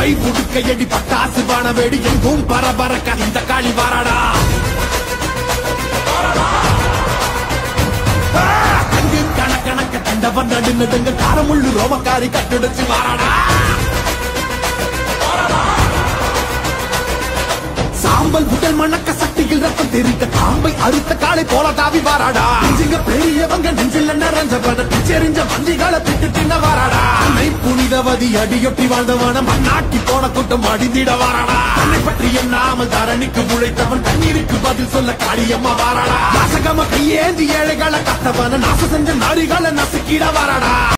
கை புடுக்கையடி பட்டாசு வானவேடி எங்கும் பரபரக்க இந்த காளி வாராடா. கங்கு கணக்கணக்க தண்டவன் நடுநடுங்க காரமுள்ளு ரோமக்காரி கட்டுடுச்சு வாராடா. சாம்பல் உடல் மணக்க சக்தியில் ரத்தம் தெரிந்த காம்பை அறுத்த காலை போல தாவி வாராடா. நெஞ்சுங்க பெரியவங்க நெஞ்சில் நிறைஞ்சவன பிச்செறிஞ்ச வந்திகளை பிட்டு தின்ன வாராடா. அன்னை புனிதவதி அடியொட்டி வாழ்ந்தவன மண்ணாட்டி போன கூட்டம் அடிந்திட வாராடா. தன்னை பற்றி எண்ணாமல் தரணிக்கு உழைத்தவன் தண்ணீருக்கு பதில் சொல்ல காளியம்மா வாராடா. நாசகம கையேந்தி ஏழைகளை கத்தவன நாச செஞ்ச நாரிகளை நசுக்கிட வாராடா.